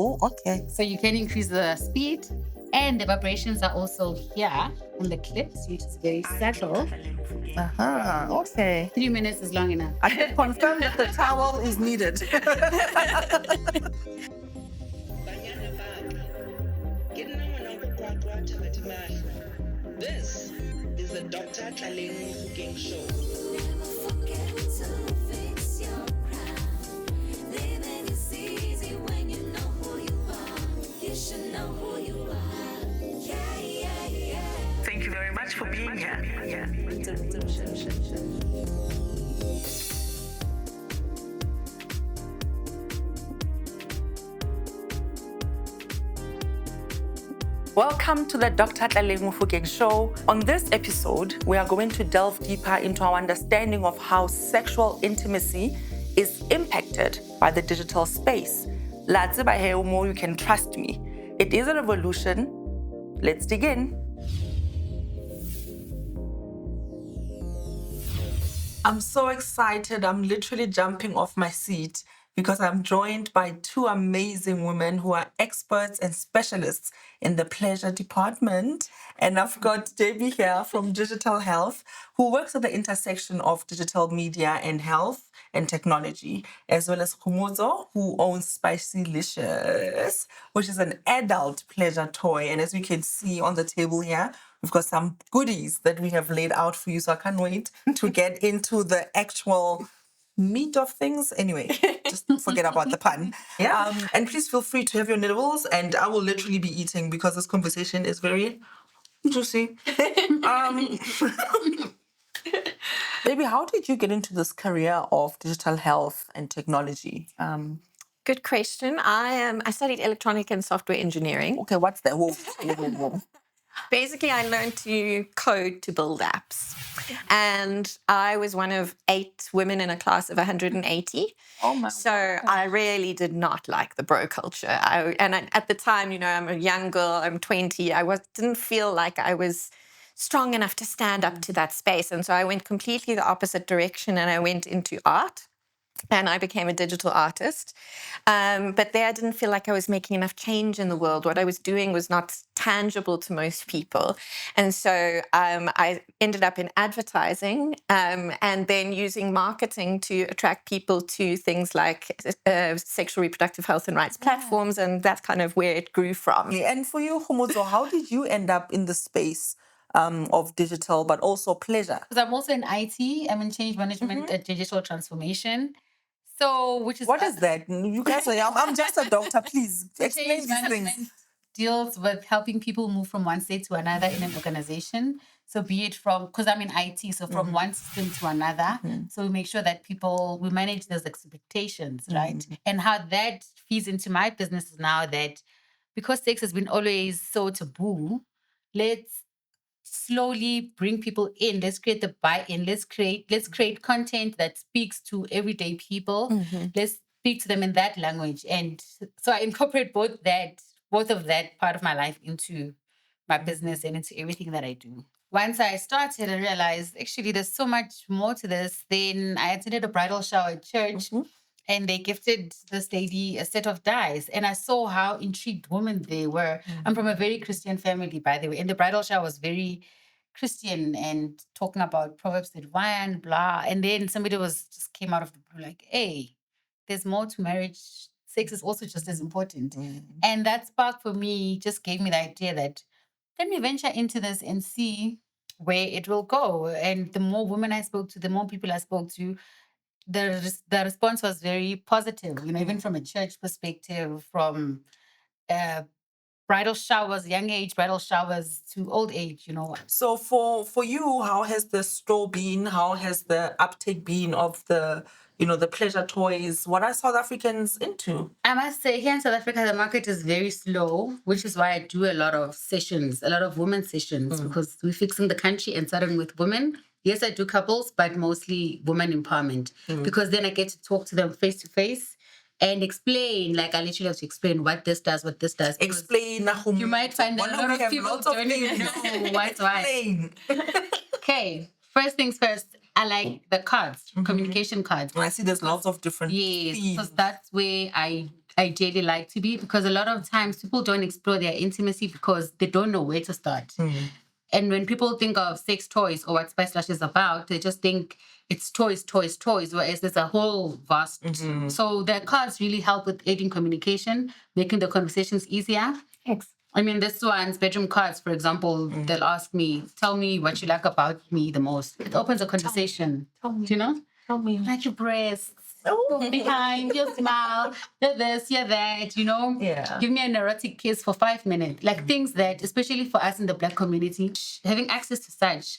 Oh, okay. So you can increase the speed, and the vibrations are also here on the clips, which is very subtle. Okay. 3 minutes is long enough. I can confirm that the towel is needed. This is the Dr. Tlaleng Cooking Show. Thank you very much for being here. Welcome to the Dr. Tlaleng Cooking Show. On this episode, we are going to delve deeper into our understanding of how sexual intimacy is impacted by the digital space. La tseba he umo, you can trust me. It is a revolution. Let's dig in. I'm so excited. I'm literally jumping off my seat because I'm joined by two amazing women who are experts and specialists in the pleasure department. And I've got Debbie here from Digital Health, who works at the intersection of digital media and health and technology, as well as Kgomotso, who owns Spiceylicious, which is an adult pleasure toy. And as we can see on the table here, we've got some goodies that we have laid out for you. So I can't wait to get into the actual meat of things. Anyway, just forget about the pun. Yeah. And please feel free to have your nibbles, and I will literally be eating because this conversation is very juicy. Baby, how did you get into this career of digital health and technology? Good question. I studied electronic and software engineering. Okay, what's that? Whoa. Basically, I learned to code to build apps. And I was one of 8 women in a class of 180. Oh my So I really did not like the bro culture. At the time, I'm a young girl, I'm 20. Didn't feel like I was strong enough to stand up to that space. And so I went completely the opposite direction and I went into art. And I became a digital artist. But there I didn't feel like I was making enough change in the world. What I was doing was not tangible to most people. And so I ended up in advertising and then using marketing to attract people to things like sexual reproductive health and rights platforms. And that's kind of where it grew from. Yeah, and for you, Kgomotso, how did you end up in the space of digital, but also pleasure? Because I'm also in IT. I'm in change management and digital transformation. So, What is that? You guys are, I'm just a doctor. Please explain change these management things. deals with helping people move from one state to another in an organization. So be it because I'm in IT, so from one system to another. So we make sure that we manage those expectations, right? And how that feeds into my business is now that because sex has been always so taboo, let's slowly bring people in. Let's create the buy-in. Let's create content that speaks to everyday people. Let's speak to them in that language. And so I incorporate both of that part of my life into my business and into everything that I do. Once I started, I realized actually there's so much more to this. Then I attended a bridal shower at church. And they gifted this lady a set of dice. And I saw how intrigued women they were. I'm from a very Christian family, by the way. And the bridal shower was very Christian and talking about Proverbs 31, blah. And then somebody just came out of the blue like, hey, there's more to marriage. Sex is also just as important. And that spark for me just gave me the idea that let me venture into this and see where it will go. And the more women I spoke to, the more people I spoke to, the response was very positive, even from a church perspective, from bridal showers, young age bridal showers to old age, So for you, how has the store been? How has the uptake been of the pleasure toys? What are South Africans into? I must say, here in South Africa, the market is very slow, which is why I do a lot of sessions, a lot of women sessions, because we're fixing the country and starting with women. Yes, I do couples, but mostly women empowerment, because then I get to talk to them face to face and explain. Like I literally have to explain what this does, what this does. Explain, Nahum. You might find that a lot of people don't even know what's why. Explain. Okay, first things first. I like the cards, communication cards. I see there's lots of different Yes, themes. because that's where I ideally like to be, because a lot of times people don't explore their intimacy because they don't know where to start. And when people think of sex toys or what Spiceylicious is about, they just think it's toys, toys, toys, whereas there's a whole vast. So the cards really help with aiding communication, making the conversations easier. Thanks. I mean, this one's bedroom cards, for example, they'll ask me, tell me what you like about me the most. It opens a conversation. Tell me. Do you know? Tell me. Like your breasts, behind, your smile, you're this, you're that, you know? Yeah. Give me an erotic kiss for 5 minutes. Like things that, especially for us in the Black community, having access to such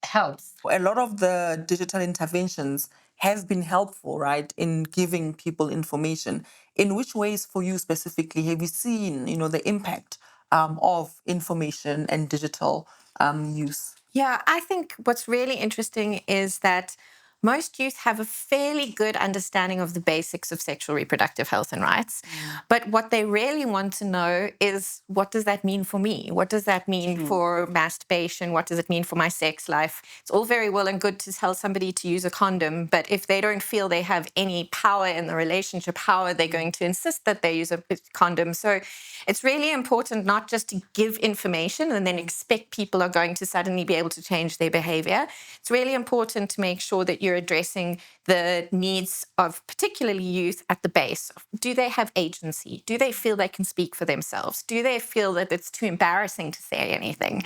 helps. A lot of the digital interventions have been helpful, right, in giving people information. In which ways, for you specifically, have you seen, the impact of information and digital use? Yeah, I think what's really interesting is that most youth have a fairly good understanding of the basics of sexual reproductive health and rights. But what they really want to know is, what does that mean for me? What does that mean for masturbation? What does it mean for my sex life? It's all very well and good to tell somebody to use a condom, but if they don't feel they have any power in the relationship, how are they going to insist that they use a condom? So it's really important not just to give information and then expect people are going to suddenly be able to change their behavior. It's really important to make sure that you're addressing the needs of particularly youth at the base. Do they have agency? Do they feel they can speak for themselves? Do they feel that it's too embarrassing to say anything,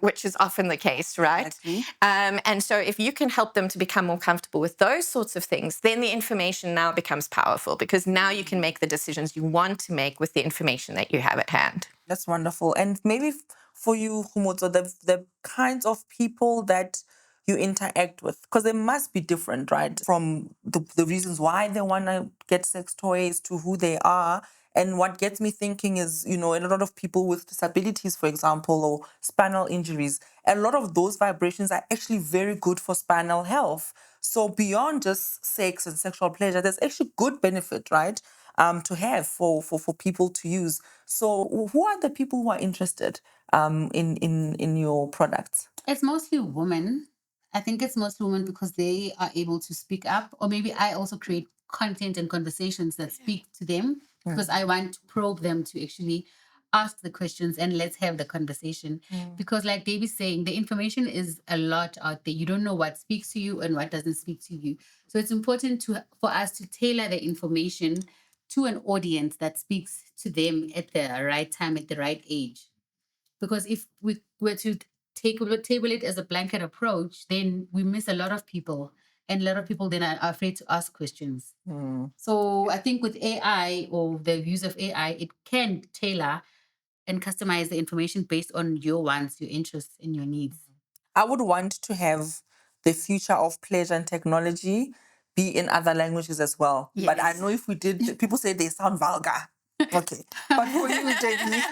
which is often the case, right? Exactly. And so if you can help them to become more comfortable with those sorts of things, then the information now becomes powerful, because now you can make the decisions you want to make with the information that you have at hand. That's wonderful. And maybe for you, Kgomotso, the kinds of people that you interact with, because they must be different, right? From the reasons why they want to get sex toys to who they are. And what gets me thinking is, a lot of people with disabilities, for example, or spinal injuries, a lot of those vibrations are actually very good for spinal health. So beyond just sex and sexual pleasure, there's actually good benefit, right? To have for people to use. So who are the people who are interested in your products? It's mostly women. I think it's mostly women because they are able to speak up, or maybe I also create content and conversations that speak to them because I want to probe them to actually ask the questions and let's have the conversation. Because like Davy's saying, the information is a lot out there. You don't know what speaks to you and what doesn't speak to you. So it's important for us to tailor the information to an audience that speaks to them at the right time, at the right age. Because if we were to table it as a blanket approach, then we miss a lot of people. And a lot of people then are afraid to ask questions. So I think with AI or the use of AI, it can tailor and customize the information based on your wants, your interests, and your needs. I would want to have the future of pleasure and technology be in other languages as well. Yes. But I know if we did, people say they sound vulgar. Okay. But for you, Jenny,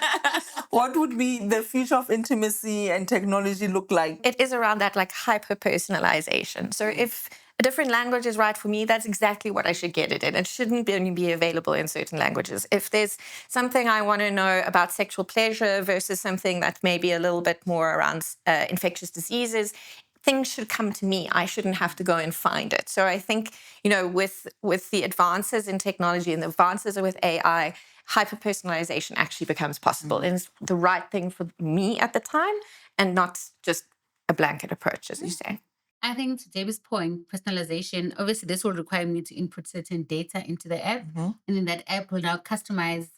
what would be the future of intimacy and technology look like? It is around that like hyper-personalization. So if a different language is right for me, that's exactly what I should get it in. It shouldn't only be available in certain languages. If there's something I want to know about sexual pleasure versus something that may be a little bit more around infectious diseases, things should come to me. I shouldn't have to go and find it. So I think, with the advances in technology and the advances with AI, hyper-personalization actually becomes possible. And it's the right thing for me at the time and not just a blanket approach, as you say. I think to David's point, personalization, obviously this will require me to input certain data into the app. And then that app will now customize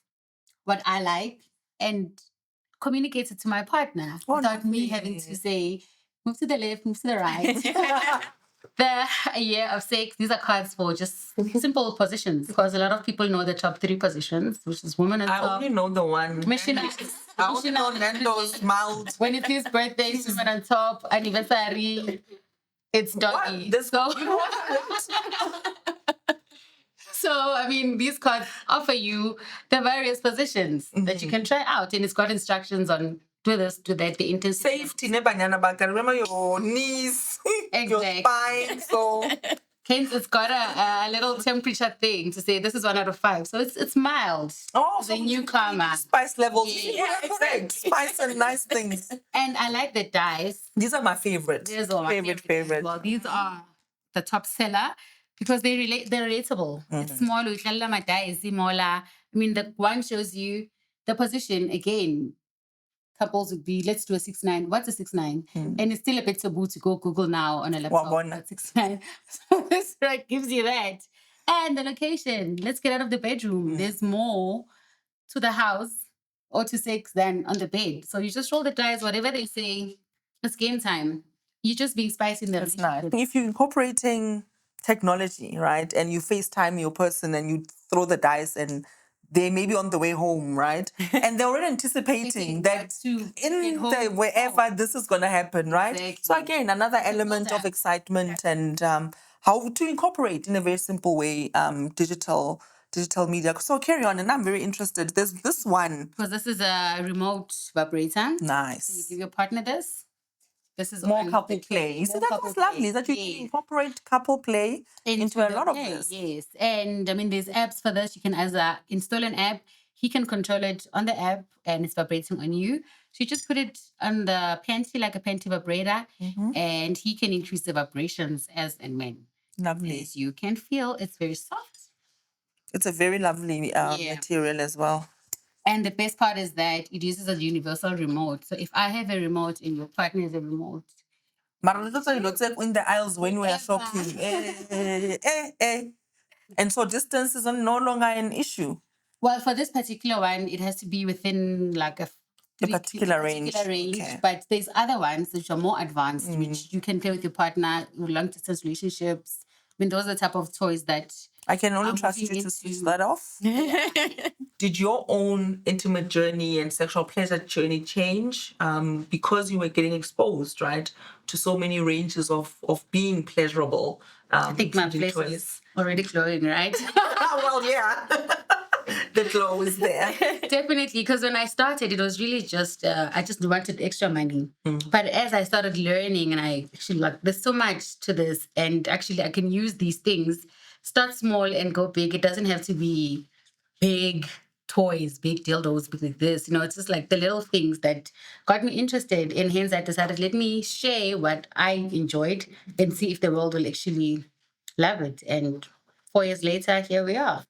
what I like and communicate it to my partner without me having to say, move to the left, move to the right. The year of sex, these are cards for just simple positions, because a lot of people know the top 3 positions, which is woman and I top. only know the one. I only know Nando's mouth. When it is birthday, women on top, anniversary, it's doggy. So, I mean, these cards offer you the various positions that you can try out. And it's got instructions on do this, do that, the intensity. Safety, remember your knees, your Exactly. spine. So Hence, it's got a little temperature thing to say this is 1 out of 5. So it's mild. Oh, it's a newcomer. Spice levels. Yeah, exactly. Spice and nice things. And I like the dice. These are my favorite. These are my favorite. Well, these are the top seller. because they're relatable. It's small. I mean, the one shows you the position again. Couples would be, let's do a 6'9". What's a 6'9"? And it's still a bit taboo to go Google now on a laptop. What's 6'9"? So this right gives you that. And the location. Let's get out of the bedroom. There's more to the house or to sex than on the bed. So you just roll the dice, whatever they say, it's game time. You're just being spicy in the relationship. If you're incorporating technology, right, and you FaceTime your person and you throw the dice and they may be on the way home, right? And they're already anticipating that in the wherever this is going to happen, right? Exactly. So again, another element of excitement and how to incorporate in a very simple way digital media. So carry on, and I'm very interested. There's this one. Because this is a remote vibrator. Nice. So you give your partner this. This is more couple play. So that was lovely that you can incorporate couple play into a lot of this. Yes. And I mean, there's apps for this. You can either install an app. He can control it on the app and it's vibrating on you. So you just put it on the panty, like a panty vibrator, and he can increase the vibrations as and when. Lovely. As you can feel, it's very soft. It's a very lovely material as well. And the best part is that it uses a universal remote. So if I have a remote and your partner has a remote. But in the aisles when we are shopping. And so distance is no longer an issue. Well, for this particular one, it has to be within like a particular range. Okay. But there's other ones which are more advanced, which you can play with your partner, long distance relationships. I mean, those are the type of toys that I can only trust you to switch that off. Did your own intimate journey and sexual pleasure journey change because you were getting exposed, right, to so many ranges of being pleasurable? I think my place is already glowing, right? Well, yeah. The glow is there. Definitely, because when I started, it was really just, I just wanted extra money. But as I started learning and I actually like, there's so much to this and actually I can use these things, start small and go big. It doesn't have to be big toys, big dildos, big like this. You know, it's just like the little things that got me interested. And hence I decided, let me share what I enjoyed and see if the world will actually love it. And 4 years later, here we are.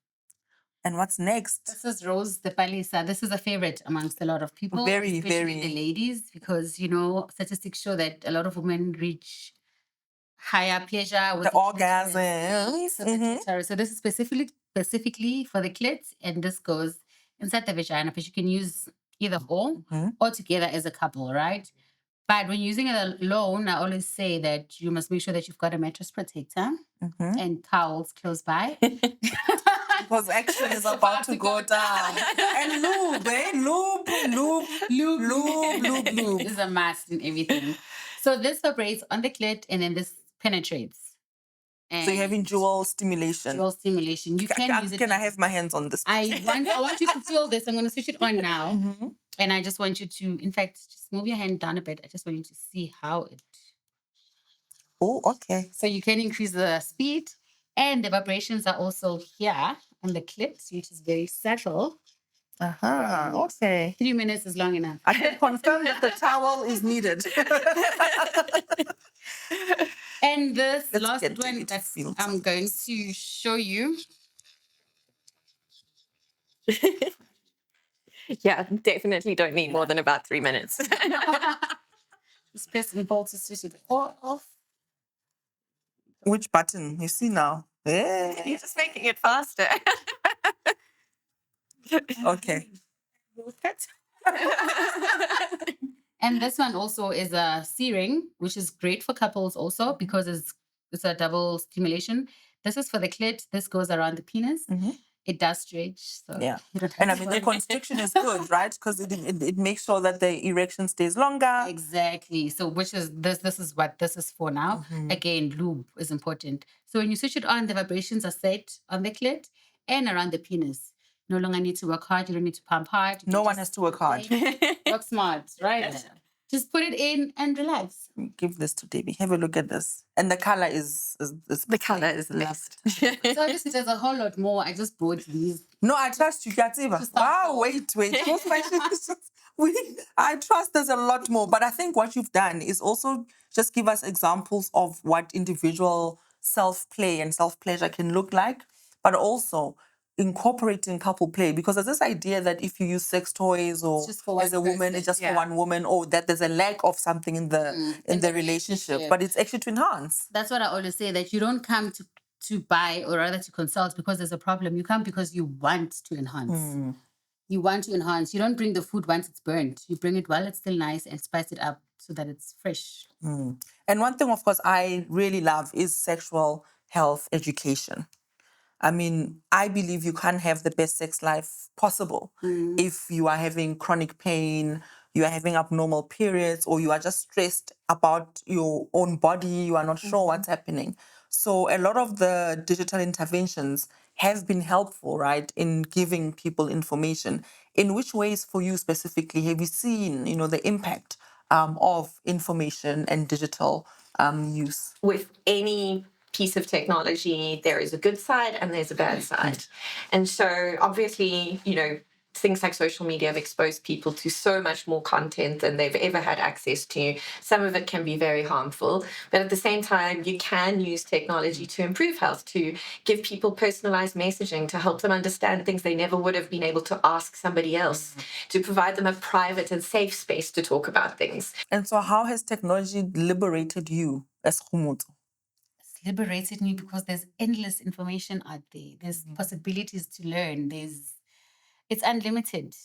And what's next? This is Rose the Palisa. This is a favorite amongst a lot of people. Very, especially very. the ladies, because, you know, statistics show that a lot of women reach higher pleasure with the orgasms. So this is specifically for the clit, and this goes inside the vagina, but you can use either or together as a couple, right? But when using it alone, I always say that you must make sure that you've got a mattress protector and towels close by. Because action is about to go down. And lube. Is a must in everything. So this vibrates on the clit and then this penetrates. And so you're having dual stimulation. You can use it. Can I have my hands on this? I want you to feel this. I'm going to switch it on now. And I just want you to, in fact, just move your hand down a bit. I just want you to see how it... Oh, okay. So you can increase the speed. And the vibrations are also here on the clips, which is very subtle. Okay. 3 minutes is long enough. I can confirm that the towel is needed. And this last one that I'm going to show you. Yeah, definitely don't need more than about 3 minutes. This person bolts to switch it off. Which button? You see now. Yeah. You're just making it faster. Okay. And this one also is a C-ring, which is great for couples also because it's a double stimulation. This is for the clit. This goes around the penis. It does stretch. So yeah. And I mean, the constriction is good, right? Because it makes sure that the erection stays longer. Exactly. So which is this is what this is for now. Again, lube is important. So when you switch it on, the vibrations are set on the clit and around the penis. No longer need to work hard. You don't need to pump hard. No one has to work hard. Work smart, right? Yeah. Just put it in and relax. Give this to Debbie. Have a look at this. And the color is the color is best. So there's a whole lot more. I just brought these. No, I trust you, Katsiba. Wow, wait. I trust there's a lot more. But I think what you've done is also just give us examples of what individual self-play and self-pleasure can look like, but also incorporating couple play, because there's this idea that if you use sex toys or just for as a one woman, person. it's just Yeah. for one woman, or that there's a lack of something in the relationship, but it's actually to enhance. That's what I always say, that you don't come to buy, or rather to consult because there's a problem. You come because you want to enhance. You want to enhance. You don't bring the food once it's burnt. You bring it while it's still nice and spice it up so that it's fresh. And one thing, of course, I really love is sexual health education. I mean, I believe you can't have the best sex life possible if you are having chronic pain, you are having abnormal periods, or you are just stressed about your own body, you are not sure what's happening. So a lot of the digital interventions have been helpful, right, in giving people information. In which ways for you specifically have you seen, the impact of information and digital use? With any piece of technology, there is a good side and there's a bad side. And so obviously, things like social media have exposed people to so much more content than they've ever had access to. Some of it can be very harmful, but at the same time, you can use technology to improve health, to give people personalized messaging, to help them understand things they never would have been able to ask somebody else, to provide them a private and safe space to talk about things. And so how has technology liberated you as Kgomotso? It's liberated me because there's endless information out there. There's possibilities to learn. It's unlimited.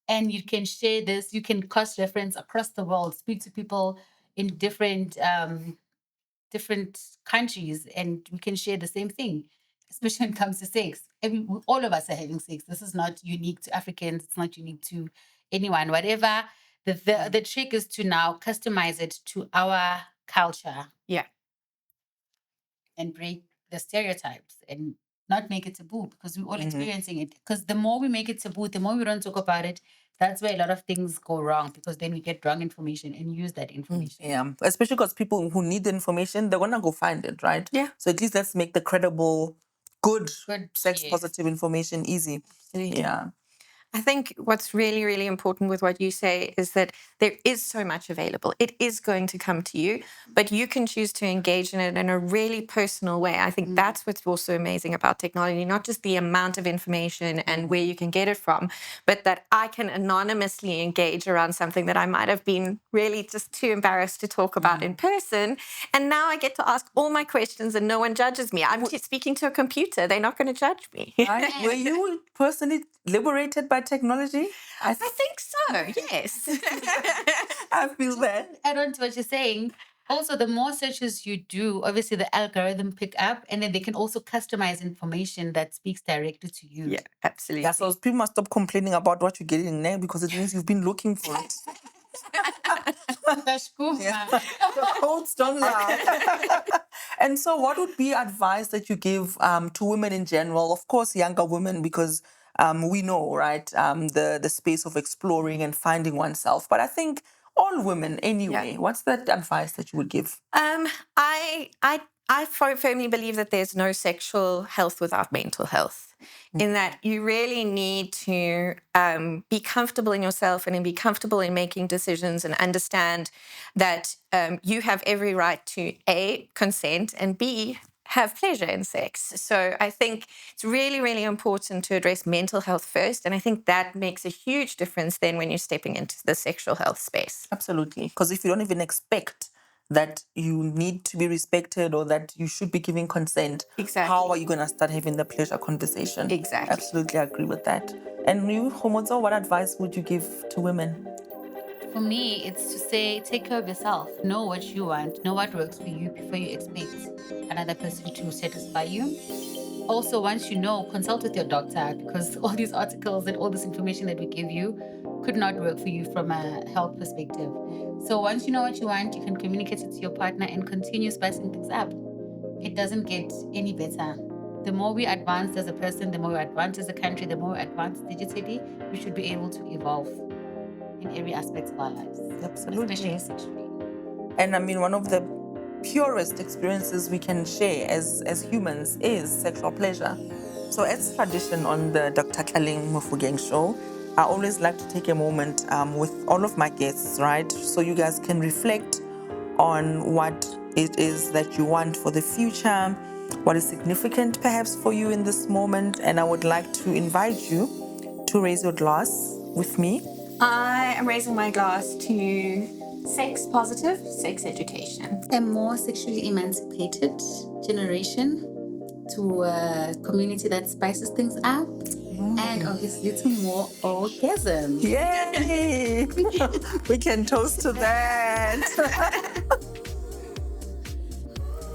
And you can share this, you can cross reference across the world, speak to people in different countries, and we can share the same thing, especially when it comes to sex. All of us are having sex. This is not unique to Africans. It's not unique to anyone. Whatever. The trick is to now customize it to our culture. Yeah. And break the stereotypes and not make it taboo, because we're all experiencing it. Because the more we make it taboo, the more we don't talk about it, that's where a lot of things go wrong, because then we get wrong information and use that information. Yeah, especially because people who need the information, they're gonna go find it, right? Yeah. So at least let's make the credible, good sex yes. positive information easy. Absolutely. Yeah. I think what's really, really important with what you say is that there is so much available. It is going to come to you, but you can choose to engage in it in a really personal way. I think that's what's also amazing about technology, not just the amount of information and where you can get it from, but that I can anonymously engage around something that I might have been really just too embarrassed to talk about in person. And now I get to ask all my questions and no one judges me. I'm speaking to a computer. They're not going to judge me. Right? Were you personally liberated by technology? I think so, yes. I feel that. Add on to what you're saying. Also, the more searches you do, obviously the algorithm pick up, and then they can also customize information that speaks directly to you. Yeah, absolutely. Yeah, so people must stop complaining about what you're getting there, because it means you've been looking for it. That's cool. Yeah. The codes don't lie. And so what would be advice that you give to women in general, of course younger women, because we know, right, the space of exploring and finding oneself, but I think all women anyway. Yeah. What's that advice that you would give? I firmly believe that there's no sexual health without mental health, in that you really need to be comfortable in yourself and be comfortable in making decisions and understand that you have every right to A, consent, and B, have pleasure in sex. So I think it's really, really important to address mental health first. And I think that makes a huge difference then when you're stepping into the sexual health space. Absolutely. Because if you don't even expect that you need to be respected or that you should be giving consent, Exactly. how are you going to start having the pleasure conversation? Exactly. Absolutely agree with that. And you, Kgomotso, what advice would you give to women? For me, it's to say, take care of yourself. Know what you want. Know what works for you before you expect another person to satisfy you. Also, once you know, consult with your doctor, because all these articles and all this information that we give you could not work for you from a health perspective. So once you know what you want, you can communicate it to your partner and continue spicing things up. It doesn't get any better. The more we advance as a person, the more we advance as a country, the more we advance digitally, we should be able to evolve in every aspect of our lives. Absolutely. Especially sexually. And I mean, one of the purest experiences we can share as humans is sexual pleasure. So as tradition on the Dr. Tlaleng Mofokeng show, I always like to take a moment with all of my guests, right? So you guys can reflect on what it is that you want for the future, what is significant perhaps for you in this moment. And I would like to invite you to raise your glass with me. I am raising my glass to sex positive, sex education. A more sexually emancipated generation, to a community that spices things up, and obviously to more orgasm. Yay! We can toast to that.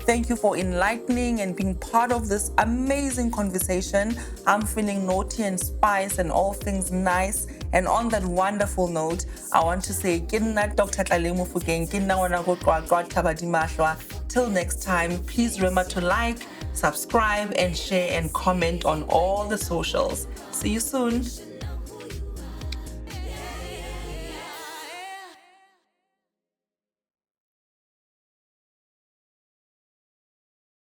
Thank you for enlightening and being part of this amazing conversation. I'm feeling naughty and spice and all things nice. And on that wonderful note, I want to say, Dr. till next time, please remember to like, subscribe, and share and comment on all the socials. See you soon.